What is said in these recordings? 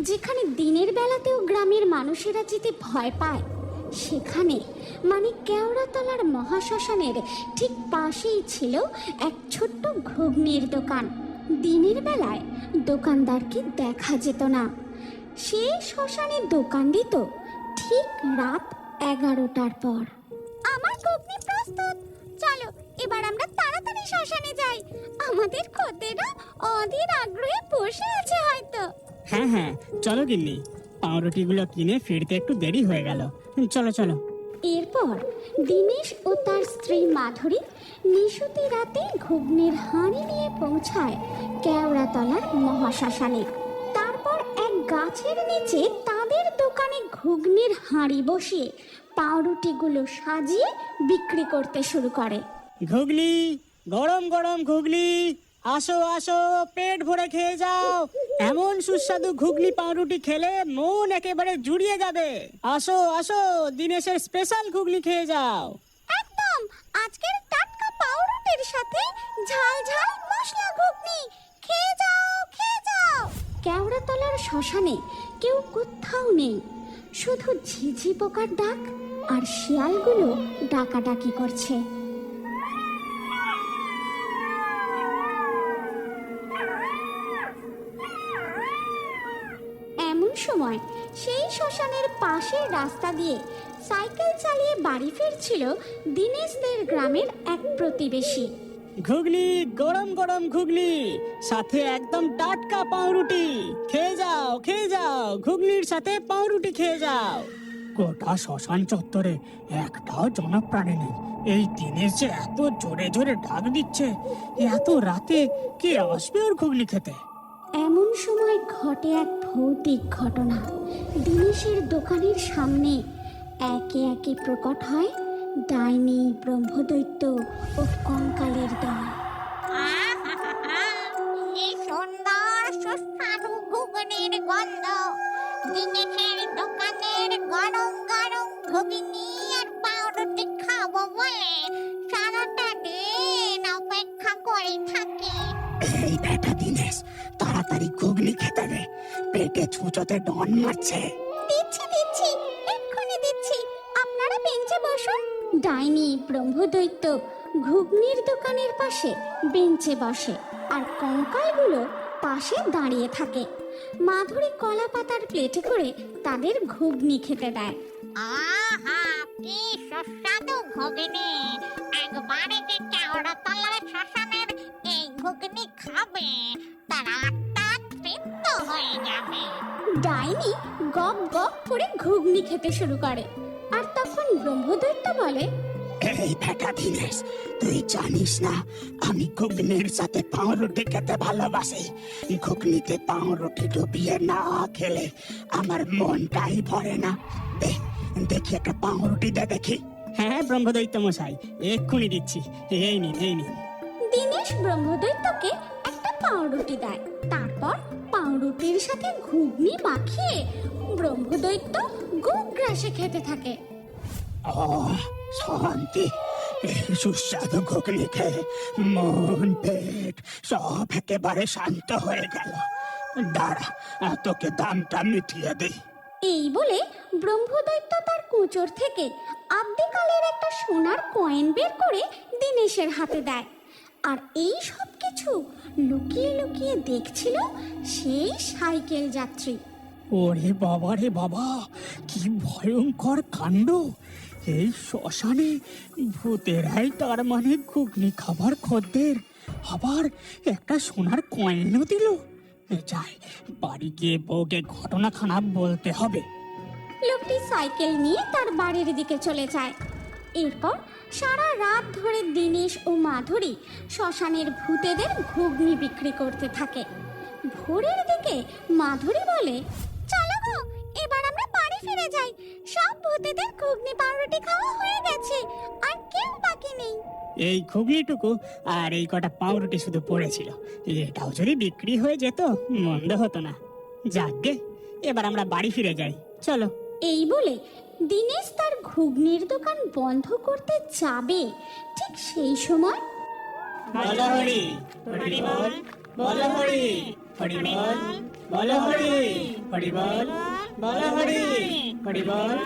যেখানে দিনের বেলাতেও গ্রামের মানুষেরা যেতে ভয় পায়, সেখানে মানে কেওড়াতলার মহাশ্মশানের ঠিক পাশেই ছিল এক ছোট্ট ঘুগনির দোকান। দিনের বেলায় দোকানদারকে দেখা যেত না। সে শ্মশানে দোকান দিত ঠিক রাত 11টার পর। আমার ঘুগনি প্রস্তুত, চলো এবার আমরা তাড়াতাড়ি শ্মশানে যাই। আমাদের খদ্দেররা অধীর আগ্রহে বসে আছে হয়তো। হ্যাঁ হ্যাঁ, চলো গিন্নি, পাউরুটিগুলো কিনে ফিরতে একটু দেরি হয়ে গেল। চলো চলো। এরপর দীনেশ ও তার স্ত্রী মাধুরী নিশুতি রাতে ঘুগনির হাঁড়ি নিয়ে পৌঁছায় কেওড়াতলার মহাশ্মশানে। তারপর এক গাছের নিচে তাদের দোকানে ঘুগনির হাঁড়ি বসিয়ে পাউরুটিগুলো সাজিয়ে বিক্রি করতে শুরু করে। ঘুগনি, গরম গরম ঘুগনি, আসো আসো, পেট ভরে খেয়ে যাও। এমন সুস্বাদু ঘুগনি পাউরুটি খেলে মন একেবারে জুড়িয়ে যাবে। আসো আসো, দিনেশের স্পেশাল ঘুগনি খেয়ে যাও। একদম, আজকের টাটকা পাউরুটির সাথে ঝাল ঝাল মশলা ঘুগনি, খেয়ে যাও খেয়ে যাও। কেওড়াতলার শ্মশানে কেউ কোথাও নেই, শুধু ঝিঝি পোকার ডাক আর শিয়ালগুলো ডাকাডাকি করছে। এমন সময় সেই শ্মশানের পাশের রাস্তা দিয়ে সাইকেল চালিয়ে বাড়ি ফিরছিল দীনেশদের গ্রামের এক প্রতিবেশী। ঘুগনি, গরম গরম ঘুগনি, সাথে একদম টাটকা পাউরুটি। খেয়ে যাও খেয়ে যাও, ঘুগনির সাথে পাউরুটি খেয়ে যাও। গোটা শ্মশান চত্বরে একটাও জনপ্রাণী নেই। এই দিনে যে এত জোরে জোরে ডাক দিচ্ছে, এত রাতে কে আসবে ওর ঘুগনি খেতে? এমন সময় ঘটে এক ভৌতিক ঘটনা। দীনেশের দোকানের সামনে একে একে প্রকট হয় ডাইনি, ব্রহ্মদৈত্য ও কঙ্কালের দল। কি সুন্দর সুস্বাদু ঘুগনির গন্ধ! দিনেশের দোকানের গরম গরম ঘুগনি আর পাউরুটি খাবো বলে সারাটা দিন অপেক্ষা করে থাকি। এই বেটা দিনেশ, তাড়াতাড়ি ঘুগনি খেতে দে, পেটে ছুঁচোতে ডন মারছে। দিচ্ছি দিচ্ছি, এক্ষুনি দিচ্ছি, আপনারা বেঞ্চে বসুন। ডাইনি, ব্রহ্মদৈত্য ঘুগনির দোকানের পাশে বেঞ্চে বসে আর কঙ্কালগুলো পাশে দাঁড়িয়ে থাকে। মাধুরী কলা পাতার প্লেটে করে তাদের ঘুগনি খেতে দেয়। আহা, কি সুস্বাদু ঘুগনি! একবারে যে কেওড়াতলার শ্মশানের এই ঘুগনি খাবে তার আত্মা তৃপ্ত হয়ে যাবে। ডাইনি গপ গপ করে ঘুগনি খেতে শুরু করে। আর তখন ব্রহ্মদৈত্য বলে, এই বেটা দিনেশ, তুই জানিস না আমি ঘুগনির সাথে পাউরুটি খেতে ভালোবাসি। ঘুগনিতে পাউরুটি ডুবিয়ে না খেলে আমার মনটাই ভরে না। দেখি একটা পাউরুটি দে দেখি। হ্যাঁ ব্রহ্মদৈত্য মশাই, এক্ষুনি দিচ্ছি। এই নিন এই নিন। দীনেশ ব্রহ্মদৈত্যকে একটা পাউরুটি দেয়। তারপর পাউরুটির সাথে ঘুগনি মাখিয়ে ব্রহ্মদৈত্য গোগ্রাসে খেতে থাকে। শান্তি! এই সুস্বাদু ঘুগনি খেয়ে মন পেট সব একেবারে শান্ত হয়ে গেল। দাঁড়া, তোকে দামটা মিটিয়ে দিই। এই বলে ব্রহ্মদৈত্য তার কুঁচোর থেকে আদ্যিকালের একটা সোনার কয়েন বের করে দীনেশের হাতে দেয়। আর এই সব কিছু লুকিয়ে লুকিয়ে দেখছিল সেই সাইকেল যাত্রী। ওরে বাবা রে বাবা, কি ভয়ঙ্কর কাণ্ড! এই শ্মশানে ভূতেরাই তার মানে ঘুগনি খাবার খদ্দের, আবার একটা সোনার কয়েনও দিল। যাই, বাড়ি গিয়ে বউকে ঘটনাখানা বলতে হবে। লোকটি সাইকেল নিয়ে তার বাড়ির দিকে চলে যায়। এরপর সারা রাত ধরে দীনেশ ও মাধুরী শ্মশানের ভূতেদের ঘুগনি বিক্রি করতে থাকে। ভোরের দিকে মাধুরী বলে, চলো গো, এবার আমরা বাড়ি ফিরে যাই। সব ভূতেদের ঘুগনি পাউরুটি খাওয়া হয়ে গেছে, আর কেউ বাকি নেই। এই ঘুগনিটুকু আর এই কটা পাউরুটি শুধু পড়েছিল, এটাও যদি বিক্রি হয়ে যেত মন্দ হতো না। যাকগে, এবার আমরা বাড়ি ফিরে যাই, চলো। এই বলে দীনেশ তার ঘুগনির দোকান বন্ধ করতে যাবে, ঠিক সেই সময় বলো হরি, হরি বল, বলো হরি। হরি বল, বলো হরি, হরি বল, বলো হরি, হরি বল।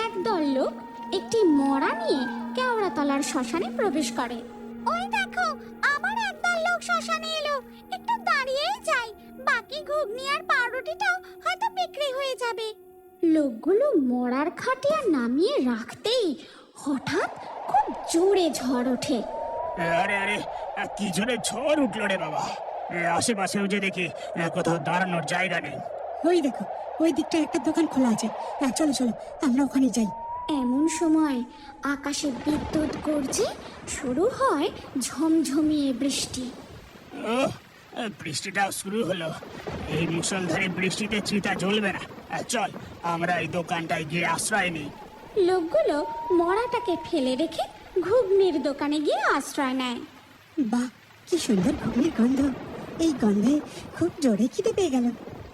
একদল লোক একটি মরা নিয়ে কেওড়াতলার শ্মশানে প্রবেশ করে। ওই দেখো, আবার একদল লোক শ্মশানে এলো। একটু দাঁড়িয়েই যাই, বাকি ঘুগনি আর পাউরুটিটাও হয়তো বিক্রি হয়ে যাবে। লোকগুলো মরার খাটিয়া নামিয়ে রাখতেই হঠাৎ খুব জোরে ঝড় ওঠে। আরে আরে, কি জোরে ঝড় উঠলো রে বাবা! আশেপাশেও যে দেখি কোথাও দাঁড়ানোর জায়গা নেই। ওই দেখো, ওই দিকটা একটা দোকান খোলা আছে। চলো চলো, আমরা ওখানে যাই। এমন সময় আকাশে বিদ্যুৎ গর্জে শুরু হয় ঝমঝমিয়ে বৃষ্টি। ওহ, বৃষ্টিটাও শুরু হলো। এই মুষলধারে বৃষ্টিতে চিতা জ্বলবে না। চল, আমরা এই দোকানটায় গিয়ে আশ্রয় নিই। লোকগুলো মরাটাকে ফেলে রেখে ঘুগনির দোকানে গিয়ে আশ্রয় নেয়। বাহ, কি সুন্দর ঘুগনির গন্ধ! এই গন্ধে খুব জোরে খিদে পেয়ে গেল।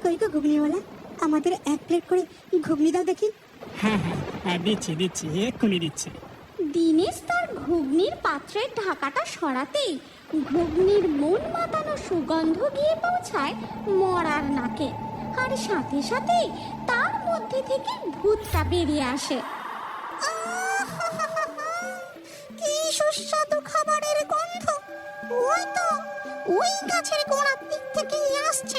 কই গো ঘুগনিওয়ালা, আমাদের 1 প্লেট করে ঘুগনি দাও দেখি। হ্যাঁ হ্যাঁ, দিচ্ছি দিচ্ছি, এক্ষুনি দিচ্ছি। দিনেশ তার ঘুগনির পাত্রের ঢাকাটা সরাতেই ঘুগনির মন মাতানো সুগন্ধ গিয়ে পৌঁছায় মরার নাকে, আর সাথে সাথে তার মধ্যে থেকে ভূতটা বেরিয়ে আসে। কি সুস্বাদু খাবারের গন্ধ! ওই তো, ওই গাছের গোড়ার দিক থেকেই আসছে।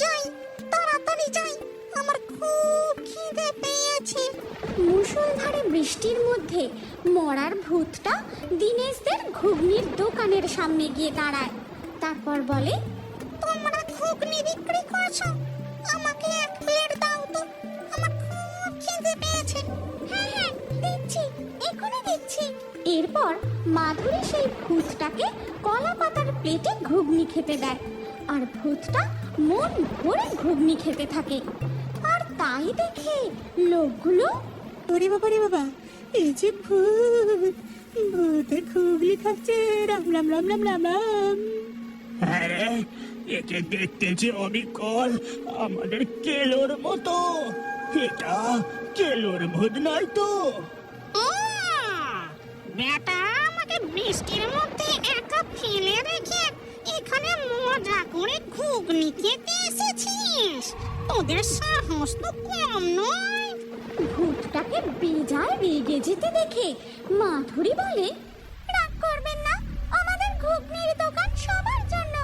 যাই, তাড়াতাড়ি যাই, আমার খুব খিদে পেয়েছে। মুষলধারে বৃষ্টির মধ্যে মরার ভূতটা দিনেশদের ঘুগনির দোকানের সামনে গিয়ে দাঁড়ায়। তারপর বলে, তোমরা ঘুগনি বিক্রি করছো? আমাকে 1 প্লেট দাও তো, আমার খুব খিদে পেয়েছে। হ্যাঁ হ্যাঁ, দিচ্ছি, এখনই দিচ্ছি। এরপর মাধুরী সেই ভূতটাকে কলা পাতার প্লেটে ঘুগনি খেতে দেয়, আর ভূতটা মন ভরে ঘুগনি খেতে থাকে। আর তাই দেখে লোকগুলো, ওরে বাবা রে বাবা, এই যে ভূত, ভূতে ঘুগনি খাচ্ছে! রাম রাম রাম রাম রাম রাম। আরে, একে দেখতে যে অবিকল, আমাদের কেলোর মতো। এটা কেলোর ভূত নয় তো? বেটা, আমাকে বৃষ্টির মধ্যে একা ফেলে রেখে এখানে মজা করে ঘুগনি খেতে এসেছিস? তোদের সাহস তো কম নয়। ভূতটাকে বেজায় রেগে যেতে দেখে মাধুরী বলে, রাগ করবেন না, আমাদের ঘুগনির দোকান সবার জন্য।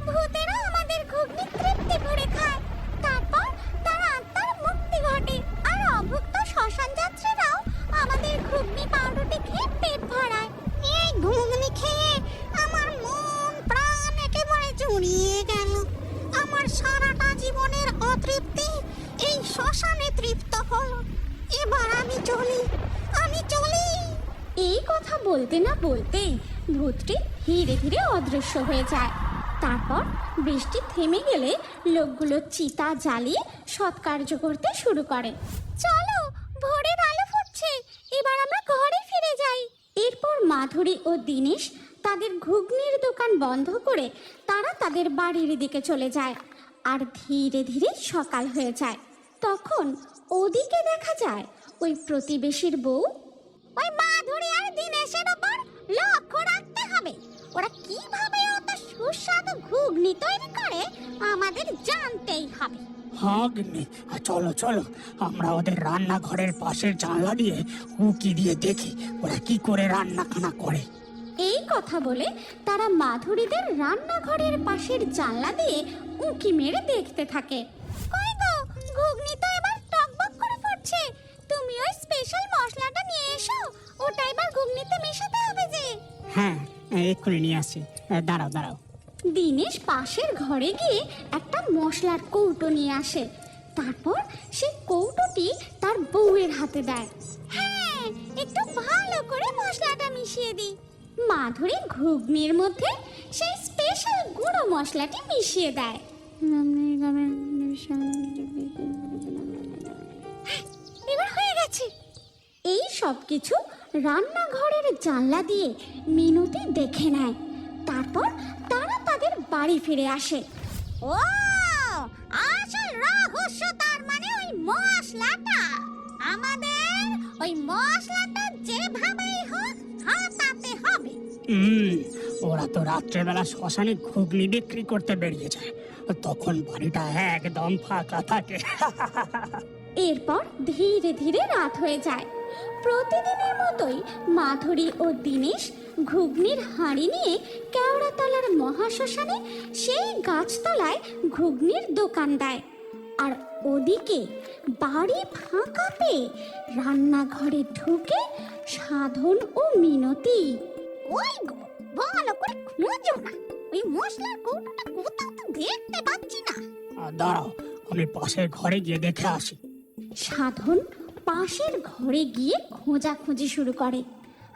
ভূতেরা আমাদের ঘুগনি তৃপ্তি ভরে খায়, তারপর তার আত্মার মুক্তি ঘটে। আর অভুক্ত শ্মশান যাত্রীরাও আমাদের ঘুগনি পাউরুটি খেয়ে পেট ভরায়। এই ঘুগনি খেয়ে আমার মন প্রাণ একেবারে জুড়িয়ে গেল। আমার সারাটা জীবনের অতৃপ্তি এই শ্মশানে তৃপ্ত হলো। এবার আমি চলি, আমি চলি। এই কথা বলতে না বলতেই ভূতটি ধীরে ধীরে অদৃশ্য হয়ে যায়। তারপর বৃষ্টি থেমে গেলে লোকগুলো চিতা জ্বালিয়ে সৎকার্য করতে শুরু করে। চলো, ভোরের আলো ফুটছে, এবার আমরা ঘরে ফিরে যাই। এরপর মাধুরী ও দিনেশ তাদের ঘুগনির দোকান বন্ধ করে তারা তাদের বাড়ির দিকে চলে যায়। আর ধীরে ধীরে সকাল হয়ে যায়। তখন ওদিকে দেখা যায় ওই প্রতিবেশীর বউ। ওই মাধুরী আর দিনেশের ওপর লক্ষ্য রাখতে হবে। ওরা কিভাবে অত সুস্বাদু ঘুগনি তৈরি করে আমাদের জানতেই হবে। হাগনি, চলো চলো, আমরা ওদের রান্নাঘরের পাশের জানলা দিয়ে উকি দিয়ে দেখি ওরা কি করে রান্নাখানা করে। এই কথা বলে তারা মাধুরীদের রান্নাঘরের পাশের জানলা দিয়ে উঁকি মেরে দেখতে থাকে। কই গো, ঘুগনি তো এবার টকবক করে ফুটছে। তুমি ওই স্পেশাল মশলাটা নিয়ে এসো, ওটা এবার ঘুগনিতে মেশাতে হবে যে। হ্যাঁ, এক্ষুনি নিয়ে আসছি। দাঁড়াও দাঁড়াও। দিনেশ পাশের ঘরে গিয়ে একটা মশলার কৌটো নিয়ে আসে। তারপর সেই কৌটোটি তার বউয়ের হাতে দেয়। হ্যাঁ, একটু ভালো করে মশলাটা মিশিয়ে দিই। মাধুরী ঘুগনির মধ্যে সেই স্পেশাল গুঁড়ো মশলাটি মিশিয়ে দেয়। এবার হয়ে গেছে। এই সব কিছু রান্নাঘরের জানলা দিয়ে মিনতি দেখে নেয়। তারপর তারা তাদের বাড়ি ফিরে আসে। ও, আসল রহস্য তার মানে ওই মশলাটা। আমাদের ওই মশলাটা যেভাবেই হোক হাতাতে হবে। ওরা তো রাত্রেবেলা শ্মশানে ঘুগনি বিক্রি করতে বেরিয়ে যায়, তখন বাড়িটা একদম ফাঁকা থাকে। এরপর ধীরে ধীরে রাত হয়ে যায়। প্রতিদিনের মতোই মাধুরী ও দীনেশ ঘুগনির হাঁড়ি নিয়ে কেওড়াতলার মহাশ্মশানে সেই গাছতলায় ঘুগনির দোকান দেয়। আর ওদিকে বাড়ি ফাঁকা পেয়ে রান্নাঘরে ঢুকে সাধন ও মিনতি। ওই গো, ভালো করে খুঁজো না, ওই মশলার কৌটোটা কোথাও তো দেখতে পাচ্ছি না। দাঁড়াও, আমি পাশের ঘরে গিয়ে দেখে আসি। সাধন পাশের ঘরে গিয়ে খোঁজাখুঁজি শুরু করে।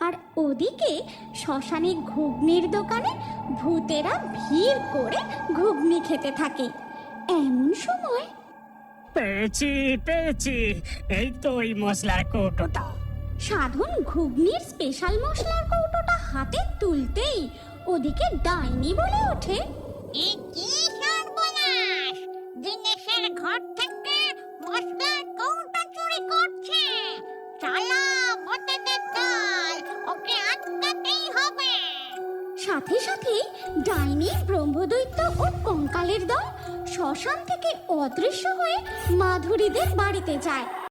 আর ওদিকে শ্মশানে ঘুগনির দোকানে ভূতেরা ভিড় করে ঘুগনি খেতে থাকে। এমন সময় পেয়েছি পেয়েছি, এই তো ওই মশলার কৌটোটা। সাধন ঘুগনির স্পেশাল মশলার কৌটোটা হাতে তুলতেই ওদিকে ডাইনি বলে ওঠে, এ কি সর্বনাশ! দিনেশের ঘর থেকে মশলার কৌটো চুরি করছে। চলো ভূতেদের দল, ওকে আটকাতেই হবে। সাথে সাথেই ডাইনি, ব্রহ্মদৈত্য ও কঙ্কালের দল শ্মশান থেকে অদৃশ্য হয়ে মাধুরীদের বাড়িতে যায়।